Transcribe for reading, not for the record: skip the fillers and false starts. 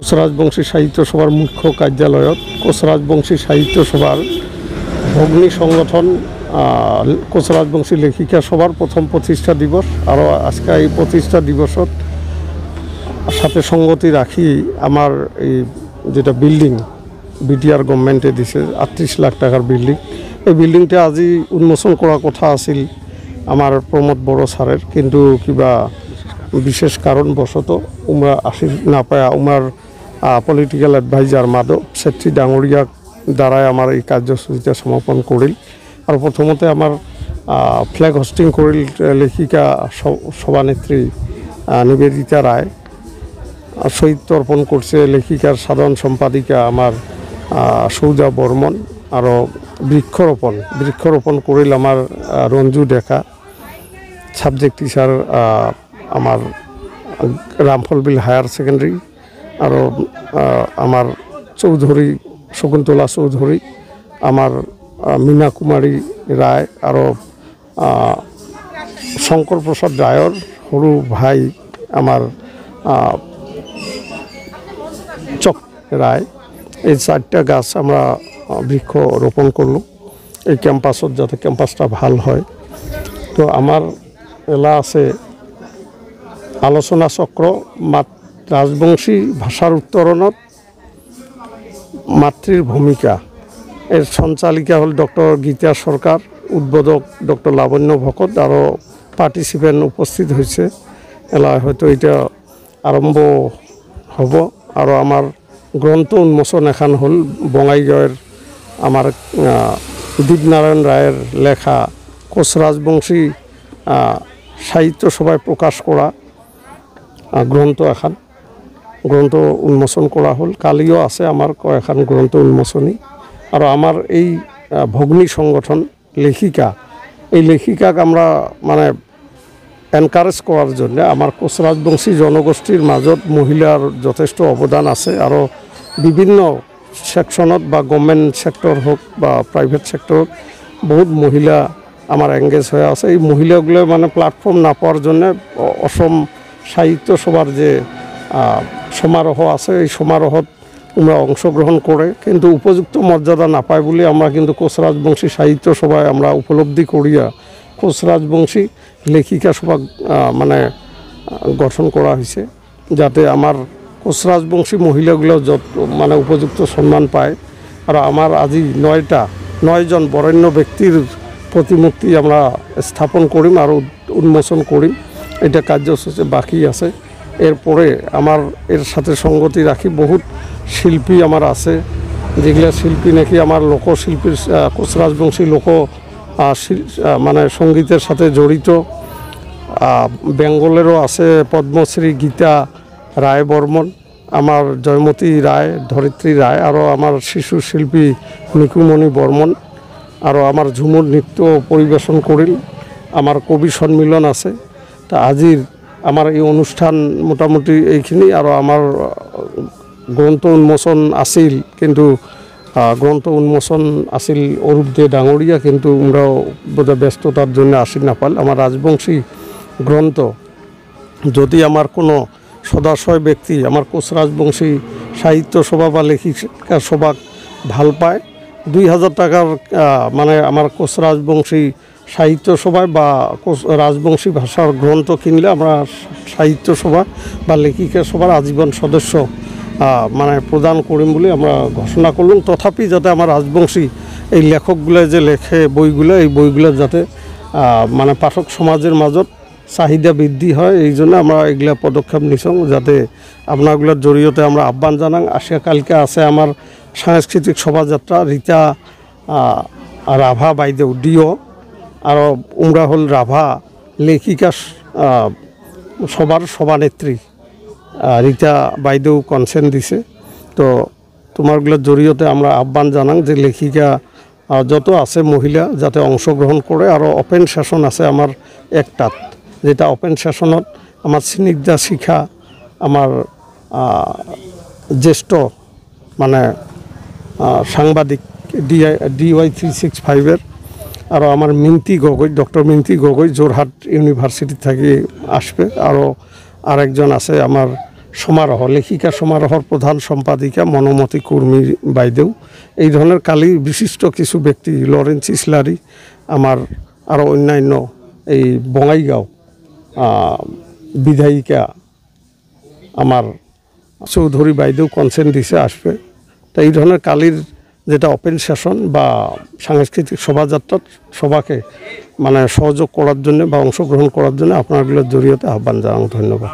কোচৰাজবংশী সাহিত্য সভাৰ মুখ্য কাৰ্যালয়ত কোচৰাজবংশী সাহিত্য সভাৰ ভগ্নী সংগঠন কোচৰাজবংশী লেখিকা সভার প্রথম প্রতিষ্ঠা দিবস। আর আজকে এই প্রতিষ্ঠা দিবসত সাথে সঙ্গতি রাখি আমার এই যেটা বিল্ডিং বিটিআর গভর্নমেন্টে দিছে ৩৮ লাখ টাকার বিল্ডিং, এই বিল্ডিংটা আজি উন্মোচন করার কথা আছিল আমার প্রমোদ বড় স্যারের, কিন্তু কিবা বিশেষ কারণবশত উমরা আসি না পায়। উমার পলিটিক্যাল এডভাইজার মাধব ছেত্রী ডাঙরিয়ার দ্বারাই আমার এই কার্যসূচিটা সমাপন করিল। আর প্রথমতে আমার ফ্ল্যাগ হোস্টিং করিল লেখিকা সভানেত্রী নিবেদিতা রায়, শহীদ অর্পণ করছে লেখিকার সাধারণ সম্পাদিকা আমার সৌজা বর্মন, আর বৃক্ষরোপণ করিল আমার রঞ্জু ডেকা, সাবজেক্ট টিচার আমার রামফলবিল হায়ার সেকেন্ডারি, আর আমার চৌধুরী শকুন্তলা চৌধুরী, আমার মীনা কুমারী রায়, আর শঙ্কর প্রসাদ রায়র সরু ভাই আমার চক রায়। এই 4টা গাছ আমরা বৃক্ষ রোপণ করলাম এই ক্যাম্পাসত, যাতে ক্যাম্পাসটা ভাল হয়। তো আমার এলা আছে আলোচনা চক্র রাজবংশী ভাষার উত্তরণত মাতৃর ভূমিকা, এর সঞ্চালিকা হল ডক্টর গীতা সরকার, উদ্বোধক ডক্টর লাবণ্য ভকত, আরও পার্টিসিপেন্ট উপস্থিত হয়েছে। এলা হয়তো এটা আরম্ভ হব। আর আমার গ্রন্থ উন্মোচন এখন হল বঙাইগাঁওয়ের আমার দীপনারায়ণ রায়ের লেখা কোচরাজবংশী সাহিত্য সভায় প্রকাশ করা গ্রন্থ গ্রন্থ উন্মোচন করা হল। কালিও আছে আমার কয়েকখান গ্রন্থ উন্মোচনী। আর আমার এই ভগ্নী সংগঠন লেখিকা, এই লেখিকাক আমরা মানে এনকারেজ করার জন্য আমার কোচরাজবংশী জনগোষ্ঠীর মাজত মহিলার যথেষ্ট অবদান আছে। আরও বিভিন্ন সেকশনত বা গভর্নমেন্ট সেক্টর হোক বা প্রাইভেট সেক্টর বহুত মহিলা আমার এঙ্গেজ হয়ে আছে। এই মহিলাগুলো মানে প্ল্যাটফর্ম না পাওয়ার জন্য অসম সাহিত্য সভার যে সমারোহ আছে এই সমারোহত আমরা অংশগ্রহণ করে কিন্তু উপযুক্ত মর্যাদা না পায় বলে আমরা কিন্তু কোচরাজবংশী সাহিত্য সভায় আমরা উপলব্ধি করিয়া কোচরাজবংশী লেখিকা সভা মানে গঠন করা হয়েছে, যাতে আমার কোচরাজবংশী মহিলাগুলো যত মানে উপযুক্ত সম্মান পায়। আর আমার আজি 9জন বরেণ্য ব্যক্তির প্রতিমূর্তি আমরা স্থাপন করিম আর উন্মোচন করিম। এটা কার্যসূচি বাকি আছে। এরপরে আমার এর সাথে সঙ্গতি রাখি বহুত শিল্পী আমার আছে, যেগুলা শিল্পী নাকি আমার লোকশিল্পীর কোচরাজবংশী লোক মানে সঙ্গীতের সাথে জড়িত। বেঙ্গলেরও আছে পদ্মশ্রী গীতা রায় বর্মন, আমার জয়মতী রায়, ধরিত্রী রায়, আরও আমার শিশু শিল্পী নিকুমণি বর্মন, আরও আমার ঝুমুর নৃত্য পরিবেশন করিল। আমার কবি সম্মিলন আছে। তা আজির আমার এই অনুষ্ঠান মোটামুটি এইখিনি। আরও আমার গ্রন্থ উন্মোচন আছিল, কিন্তু গ্রন্থ উন্মোচন আছিল অরূপ দে ডাঙরিয়া, কিন্তু আমরাও বোধহয় ব্যস্ততার জন্য আসি না পাল। আমার রাজবংশী গ্রন্থ যদি আমার কোনো সদাশয় ব্যক্তি আমার কোচরাজবংশী সাহিত্য সভা বা লেখিকা সভা ভাল পায়, 2000 টাকার মানে আমার কোচরাজবংশী সাহিত্য সভায় বা রাজবংশী ভাষার গ্রন্থ কিনলে আমরা সাহিত্য সভা বা লেখিকা সভার আজীবন সদস্য মানে প্রদান করিম বলে আমরা ঘোষণা করলাম। তথাপি যাতে আমার রাজবংশী এই লেখকগুলো যে লেখে বইগুলো, এই বইগুলো যাতে মানে পাঠক সমাজের মাজত চাহিদা বৃদ্ধি হয়, এই জন্য আমরা এগুলা পদক্ষেপ নিছং, যাতে আপনাগুলোর জড়িয়তে আমরা আহ্বান জানাং। কালকে আছে আমার সাংস্কৃতিক শোভাযাত্রা, রীতা রাভা বাইদেউ ডিও, আর উমরা হল রাভা লেখিকা সবার সভানেত্রী রীতা বাইদেউ কনসেন্ট দিছে। তো তোমারগুলোর জড়িয়তে আমরা আহ্বান জানাং যে লেখিকা যত আছে মহিলা যাতে অংশগ্রহণ করে। আরও ওপেন সেশন আছে আমার একটাত, যেটা ওপেন সেশনত আমার স্নিগ্ধা শিখা, আমার জ্যেষ্ঠ মানে সাংবাদিক DY 365-এর, আর আমার মিন্তি গগৈ, ডক্টর মিন্তি গগৈ যোরহাট ইউনিভার্সিটি থেকে আসবে। আরও আরেকজন আছে আমার সমারোহ, লেখিকা সমারোহর প্রধান সম্পাদিকা মনোমতি কুর্মী বাইদেউ, এই ধরনের কালী বিশিষ্ট কিছু ব্যক্তি, লরেন্স ইসলারি, আমার আরও অন্যান্য এই বঙাইগাঁও বিধায়িকা আমার চৌধুরী বাইদেউ কনসেন্ট দিছে আসবে। তো এই ধরনের কালীর যেটা ওপেন সেশন বা সাংস্কৃতিক শোভাযাত্রার সবাকে মানে সহযোগ করার জন্য বা অংশগ্রহণ করার জন্য আপনারগুলোর জরিয়তে আহ্বান জানানো। ধন্যবাদ।